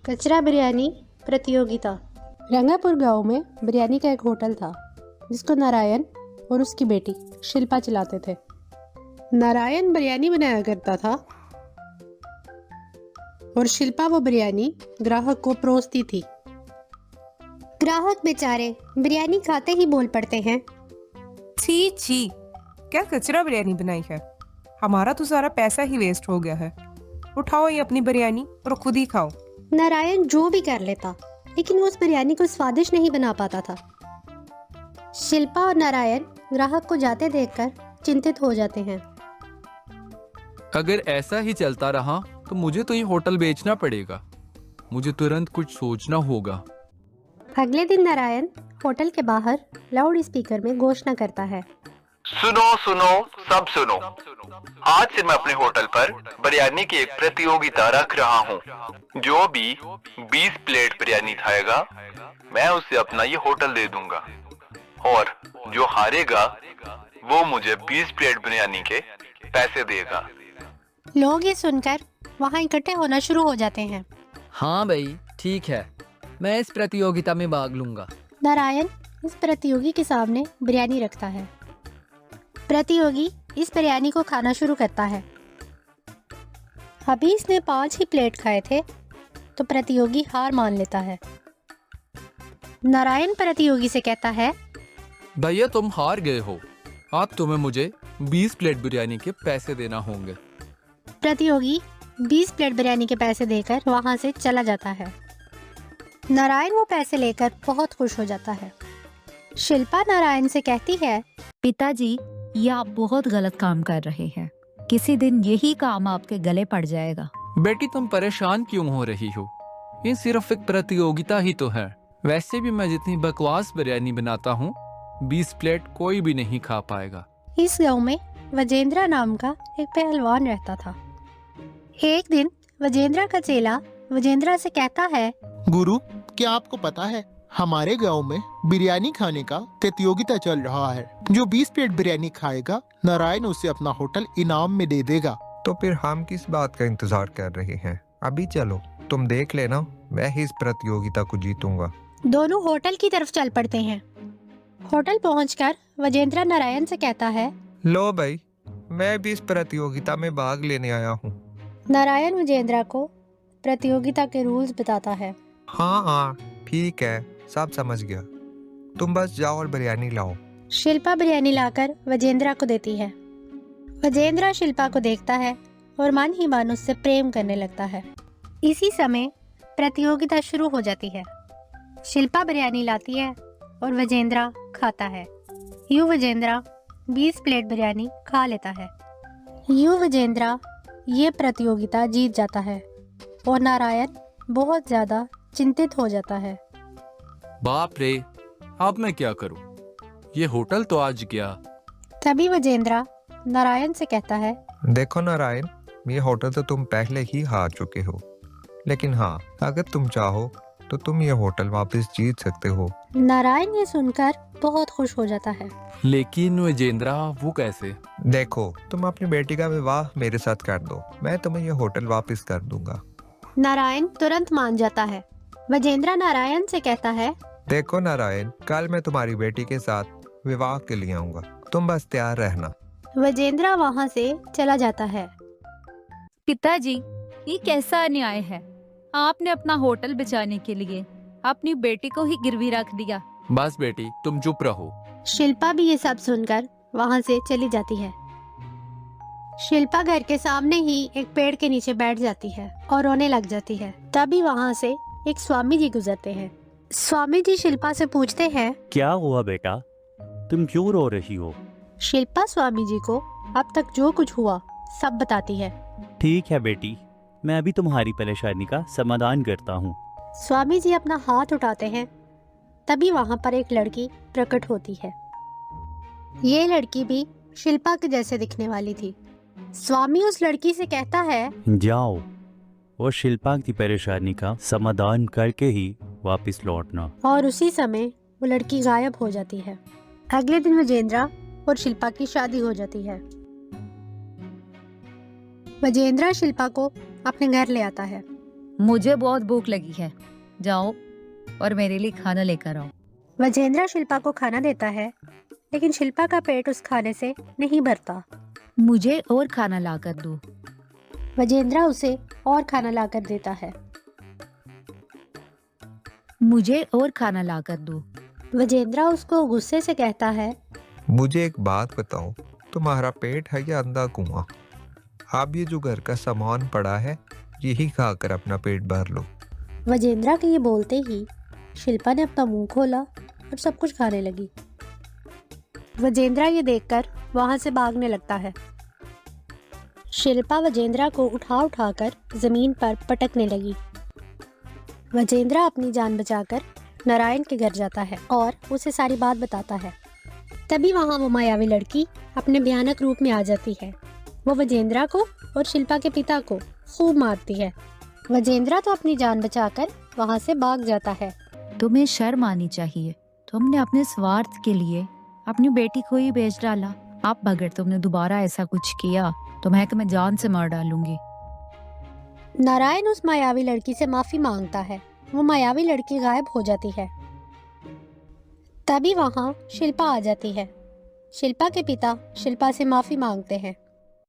कचरा बिरयानी प्रतियोगिता। रंगापुर गांव में बिरयानी का एक होटल था जिसको नारायण और उसकी बेटी शिल्पा चलाते थे। नारायण बिरयानी बनाया करता था और शिल्पा वो बिरयानी ग्राहक को परोसती थी। ग्राहक बेचारे बिरयानी खाते ही बोल पड़ते हैं, छी छी, क्या कचरा बिरयानी बनाई है। हमारा तो सारा पैसा ही वेस्ट हो गया है। उठाओ ये अपनी बिरयानी और खुद ही खाओ। नारायण जो भी कर लेता लेकिन वो उस बिरयानी को स्वादिष्ट नहीं बना पाता था। शिल्पा और नारायण ग्राहक को जाते देखकर चिंतित हो जाते हैं। अगर ऐसा ही चलता रहा तो मुझे तो ये होटल बेचना पड़ेगा। मुझे तुरंत कुछ सोचना होगा। अगले दिन नारायण होटल के बाहर लाउड स्पीकर में घोषणा करता है, सुनो सुनो सब सुनो, आज से मैं अपने होटल पर बिरयानी की एक प्रतियोगिता रख रहा हूँ। जो भी 20 प्लेट बिरयानी खाएगा मैं उसे अपना ये होटल दे दूंगा और जो हारेगा वो मुझे 20 प्लेट बिरयानी के पैसे देगा। लोग ये सुनकर वहाँ इकट्ठे होना शुरू हो जाते हैं। हाँ भाई ठीक है, मैं इस प्रतियोगिता में भाग लूंगा। नारायण इस प्रतियोगी के सामने बिरयानी रखता है। प्रतियोगी इस बिरयानी को खाना शुरू करता है। अभी इसने 5 ही प्लेट खाए थे तो प्रतियोगी हार मान लेता है। नारायण प्रतियोगी से कहता है, भैया तुम हार गए हो, अब तुम्हें मुझे 20 प्लेट बिरयानी के पैसे देना होंगे। प्रतियोगी 20 प्लेट बिरयानी के पैसे देकर वहां से चला जाता है। नारायण वो पैसे लेकर बहुत खुश हो जाता है। शिल्पा नारायण से कहती है, पिताजी, ये आप बहुत गलत काम कर रहे हैं। किसी दिन यही काम आपके गले पड़ जाएगा। बेटी तुम परेशान क्यों हो रही हो? ये सिर्फ एक प्रतियोगिता ही तो है। वैसे भी मैं जितनी बकवास बिरयानी बनाता हूँ 20 प्लेट कोई भी नहीं खा पाएगा। इस गांव में वजेंद्रा नाम का एक पहलवान रहता था। एक दिन वजेंद्रा का चेला वजेंद्रा से कहता है, गुरु, क्या आपको पता है हमारे गांव में बिरयानी खाने का प्रतियोगिता चल रहा है। जो 20 प्लेट बिरयानी खाएगा नारायण उसे अपना होटल इनाम में दे देगा। तो फिर हम किस बात का इंतजार कर रहे हैं? अभी चलो, तुम देख लेना, मैं ही इस प्रतियोगिता को जीतूंगा। दोनों होटल की तरफ चल पड़ते हैं। होटल पहुंचकर वजेंद्रा नारायण से कहता है, लो भाई, मैं भी इस प्रतियोगिता में भाग लेने आया हूँ। नारायण वजेंद्रा को प्रतियोगिता के रूल्स बताता है। हाँ ठीक है, सब समझ गया। तुम बस जाओ और बिरयानी लाओ। शिल्पा बिरयानी लाकर वजेंद्रा को देती है। वजेंद्रा शिल्पा को देखता है और मन ही मन उससे प्रेम करने लगता है। इसी समय प्रतियोगिता शुरू हो जाती है। शिल्पा बिरयानी लाती है और वजेंद्रा खाता है। यूं वजेंद्रा 20 प्लेट बिरयानी खा लेता है। यूं वजेंद्रा ये प्रतियोगिता जीत जाता है और नारायण बहुत ज्यादा चिंतित हो जाता है। बाप रे, अब मैं क्या करूं? ये होटल तो आज गया। तभी वजेंद्रा नारायण से कहता है, देखो नारायण, ये होटल तो तुम पहले ही हार चुके हो, लेकिन हाँ, अगर तुम चाहो तो तुम ये होटल वापस जीत सकते हो। नारायण ये सुनकर बहुत खुश हो जाता है। लेकिन वजेंद्रा वो कैसे? देखो, तुम अपनी बेटी का विवाह मेरे साथ कर दो, मैं तुम्हें ये होटल वापस कर दूंगा। नारायण तुरंत मान जाता है। वजेंद्रा नारायण से कहता है, देखो नारायण, कल मैं तुम्हारी बेटी के साथ विवाह के लिए आऊंगा, तुम बस तैयार रहना। वजेंद्रा वहाँ से चला जाता है। पिताजी, ये कैसा अन्याय है। आपने अपना होटल बचाने के लिए अपनी बेटी को ही गिरवी रख दिया। बस बेटी तुम चुप रहो। शिल्पा भी ये सब सुनकर वहाँ से चली जाती है। शिल्पा घर के सामने ही एक पेड़ के नीचे बैठ जाती है और रोने लग जाती है। तभी वहाँ से एक स्वामी जी गुजरते हैं। स्वामी जी शिल्पा से पूछते हैं, क्या हुआ बेटा, तुम क्यों रो रही हो? शिल्पा स्वामी जी को अब तक जो कुछ हुआ सब बताती है। ठीक है बेटी, मैं अभी तुम्हारी परेशानी का समाधान करता हूँ। स्वामी जी अपना हाथ उठाते हैं। तभी वहाँ पर एक लड़की प्रकट होती है। ये लड़की भी शिल्पा के जैसे दिखने वाली थी। स्वामी उस लड़की से कहता है, जाओ और शिल्पा की परेशानी का समाधान करके ही वापस लौटना। और उसी समय वो लड़की गायब हो जाती है। अगले दिन वजेंद्रा और शिल्पा की शादी हो जाती है। वजेंद्रा शिल्पा को अपने घर ले आता है। मुझे बहुत भूख लगी है, जाओ और मेरे लिए खाना लेकर आओ। वजेंद्रा शिल्पा को खाना देता है, लेकिन शिल्पा का पेट उस खाने से नहीं भरता। मुझे और खाना लाकर दो। वजेंद्रा उसे और खाना लाकर देता है। मुझे और खाना लाकर दो। वजेंद्रा उसको गुस्से से कहता है, मुझे एक बात बताओ, तुम्हारा पेट है या अंधा कुआं? आप ये जो घर का सामान पड़ा है यही खाकर अपना पेट भर लो। वजेंद्रा के ये बोलते ही शिल्पा ने अपना मुंह खोला और सब कुछ खाने लगी। वजेंद्रा ये देखकर वहां से भागने लगता है। शिल्पा वजेंद्रा को उठा उठाकर जमीन पर पटकने लगी। वजेंद्रा अपनी जान बचाकर नारायण के घर जाता है और उसे सारी बात बताता है। तभी वहां वो मायावी लड़की अपने भयानक रूप में आ जाती है। वो वजेंद्रा को और शिल्पा के पिता को खूब मारती है। वजेंद्रा तो अपनी जान बचाकर वहां से भाग जाता है। तुम्हें शर्म आनी चाहिए। तुमने अपने स्वार्थ के लिए अपनी बेटी को ही बेच डाला। अब अगर तुमने दोबारा ऐसा कुछ किया तो मैं तुम्हें जान से मार डालूंगी। नारायण उस मायावी लड़की से माफी मांगता है। वो मायावी लड़की गायब हो जाती है। तभी वहां शिल्पा आ जाती है। शिल्पा के पिता शिल्पा से माफी मांगते हैं।